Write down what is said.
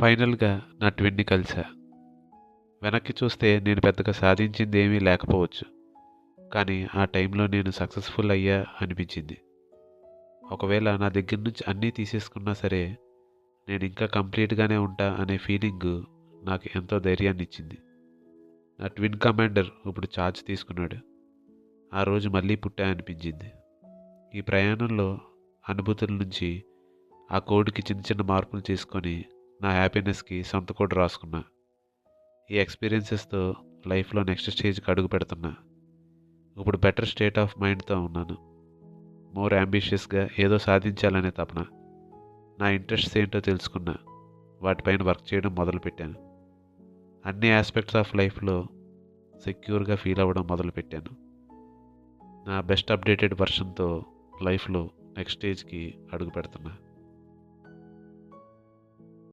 ఫైనల్గా నా ట్విన్ని కలిసా. వెనక్కి చూస్తే నేను పెద్దగా సాధించింది ఏమీ లేకపోవచ్చు, కానీ ఆ టైంలో నేను సక్సెస్ఫుల్ అయ్యా అనిపించింది. ఒకవేళ నా దగ్గర నుంచి అన్నీ తీసేసుకున్నా సరే నేను ఇంకా కంప్లీట్గానే ఉంటా అనే ఫీలింగ్ నాకు ఎంతో ధైర్యాన్ని ఇచ్చింది. నా ట్విన్ కమాండర్ ఇప్పుడు ఛార్జ్ తీసుకున్నాడు. ఆ రోజు మళ్ళీ పుట్టా అనిపించింది. ఈ ప్రయాణంలో అనుభూతుల నుంచి ఆ కోడ్కి చిన్న చిన్న మార్పులు చేసుకొని నా హ్యాపీనెస్కి సొంత కోడ్ రాసుకున్నా. ఈ ఎక్స్పీరియన్సెస్తో లైఫ్లో నెక్స్ట్ స్టేజ్కి అడుగు పెడుతున్నా. ఇప్పుడు బెటర్ స్టేట్ ఆఫ్ మైండ్తో ఉన్నాను. మోర్ అంబిషియస్గా ఏదో సాధించాలనే తపన. నా ఇంట్రెస్ట్స్ ఏంటో తెలుసుకున్నా, వాటిపైన వర్క్ చేయడం మొదలుపెట్టాను. అన్ని ఆస్పెక్ట్స్ ఆఫ్ లైఫ్లో సెక్యూర్గా ఫీల్ అవ్వడం మొదలుపెట్టాను. నా బెస్ట్ అప్డేటెడ్ వర్షన్తో లైఫ్లో నెక్స్ట్ స్టేజ్కి అడుగు పెడుతున్నా.